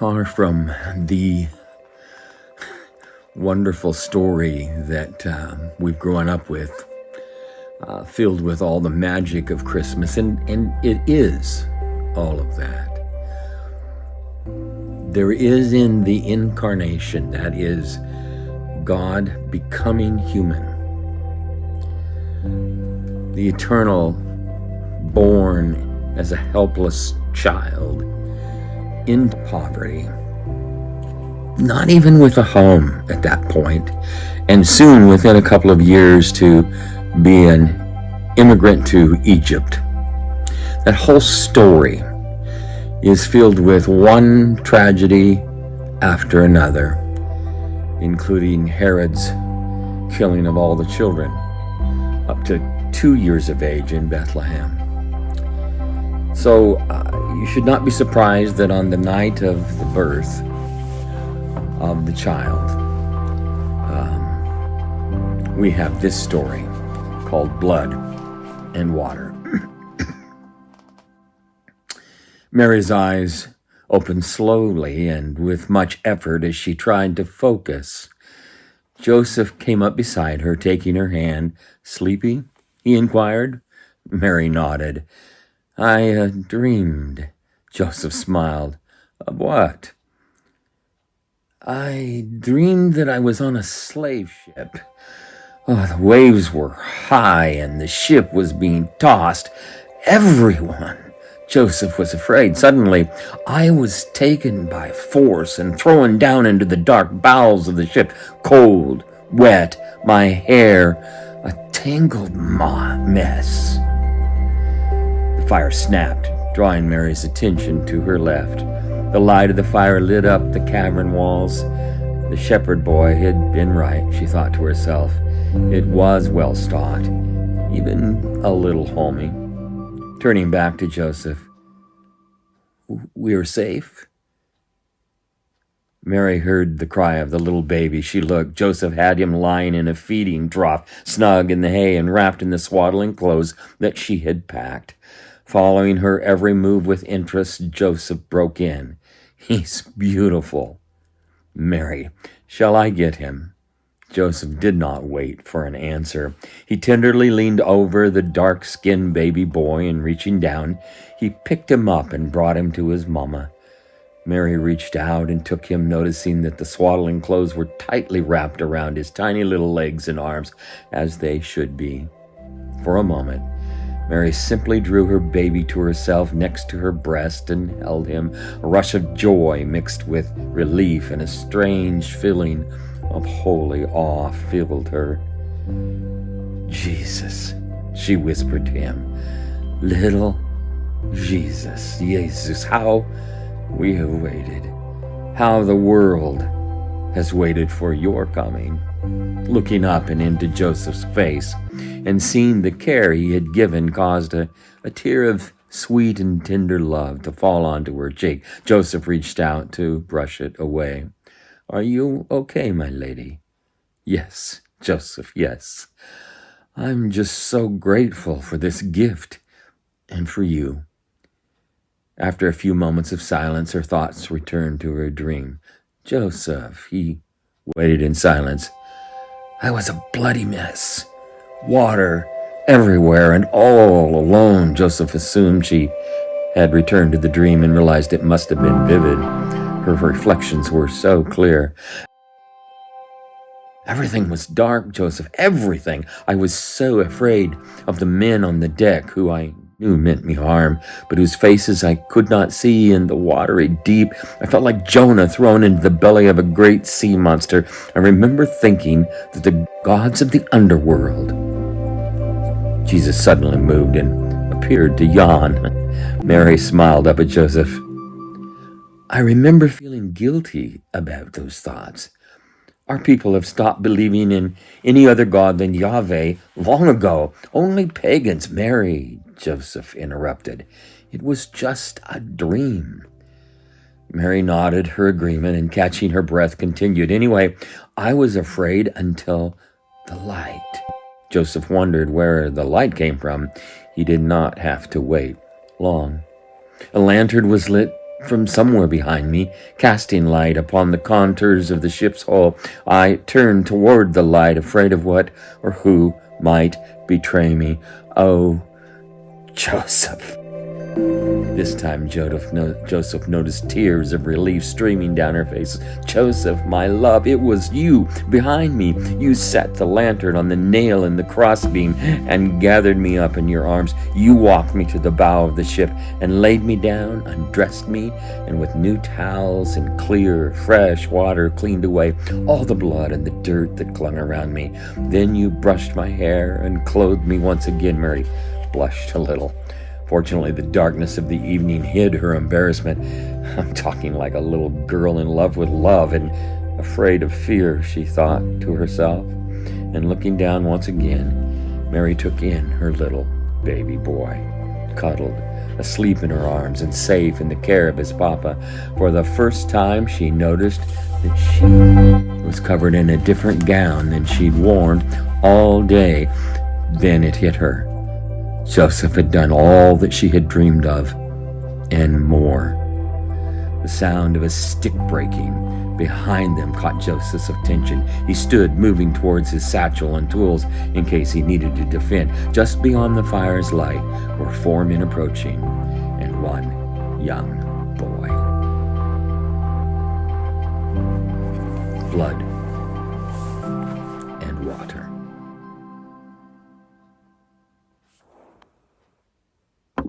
Far from the wonderful story that we've grown up with, filled with all the magic of Christmas, and it is all of that. There is in the incarnation, that is God becoming human, the eternal born as a helpless child into poverty, not even with a home at that point, and soon within a couple of years to be an immigrant to Egypt. That whole story is filled with one tragedy after another, including Herod's killing of all the children up to 2 years of age in Bethlehem. So you should not be surprised that on the night of the birth of the child, we have this story called Blood and Water. Mary's eyes opened slowly and with much effort as she tried to focus. Joseph came up beside her, taking her hand. "Sleepy?" he inquired. Mary nodded. "I dreamed," Joseph smiled. "Of what?" "I dreamed that I was on a slave ship. Oh, the waves were high and the ship was being tossed. Everyone." Joseph was afraid. "Suddenly, I was taken by force and thrown down into the dark bowels of the ship, cold, wet, my hair a tangled mess." The fire snapped, drawing Mary's attention to her left. The light of the fire lit up the cavern walls. The shepherd boy had been right, she thought to herself. It was well stocked, even a little homey. Turning back to Joseph, "We're safe?" Mary heard the cry of the little baby. She looked. Joseph had him lying in a feeding trough, snug in the hay and wrapped in the swaddling clothes that she had packed. Following her every move with interest, Joseph broke in. "He's beautiful." "Mary, shall I get him?" Joseph did not wait for an answer. He tenderly leaned over the dark-skinned baby boy, and reaching down, he picked him up and brought him to his mama. Mary reached out and took him, noticing that the swaddling clothes were tightly wrapped around his tiny little legs and arms, as they should be. For a moment, Mary simply drew her baby to herself next to her breast and held him. A rush of joy mixed with relief and a strange feeling of holy awe filled her. "Jesus," she whispered to him. "Little Jesus, Jesus, how we have waited. How the world has waited for your coming." Looking up and into Joseph's face and seeing the care he had given caused a tear of sweet and tender love to fall onto her cheek. Joseph reached out to brush it away. "Are you okay, my lady?" "Yes, Joseph, yes. I'm just so grateful for this gift and for you." After a few moments of silence, her thoughts returned to her dream. "Joseph," he waited in silence. "I was a bloody mess. Water everywhere and all alone." Joseph assumed she had returned to the dream and realized it must have been vivid. Her reflections were so clear. "Everything was dark, Joseph, everything. I was so afraid of the men on the deck who I knew meant me harm, but whose faces I could not see in the watery deep. I felt like Jonah thrown into the belly of a great sea monster. I remember thinking that the gods of the underworld..." Jesus suddenly moved and appeared to yawn. Mary smiled up at Joseph. "I remember feeling guilty about those thoughts. Our people have stopped believing in any other god than Yahweh long ago. Only pagans." "Mary," Joseph interrupted, "it was just a dream." Mary nodded her agreement and, catching her breath, continued, "Anyway, I was afraid until the light." Joseph wondered where the light came from. He did not have to wait long. A lantern was lit from somewhere behind me, casting light upon the contours of the ship's hull. I turned toward the light, afraid of what or who might betray me. Oh, Joseph. This time Joseph noticed tears of relief streaming down her face. Joseph, my love, it was you behind me. You set the lantern on the nail in the crossbeam and gathered me up in your arms. You walked me to the bow of the ship and laid me down, undressed me, and with new towels and clear, fresh water cleaned away all the blood and the dirt that clung around me. Then you brushed my hair and clothed me once again. Mary blushed a little. Fortunately, the darkness of the evening hid her embarrassment. I'm talking like a little girl in love with love and afraid of fear, she thought to herself. And looking down once again, Mary took in her little baby boy, cuddled, asleep in her arms and safe in the care of his papa. For the first time, she noticed that she was covered in a different gown than she'd worn all day. Then it hit her. Joseph had done all that she had dreamed of, and more. The sound of a stick breaking behind them caught Joseph's attention. He stood, moving towards his satchel and tools in case he needed to defend. Just beyond the fire's light were 4 men approaching, and 1 young boy. Blood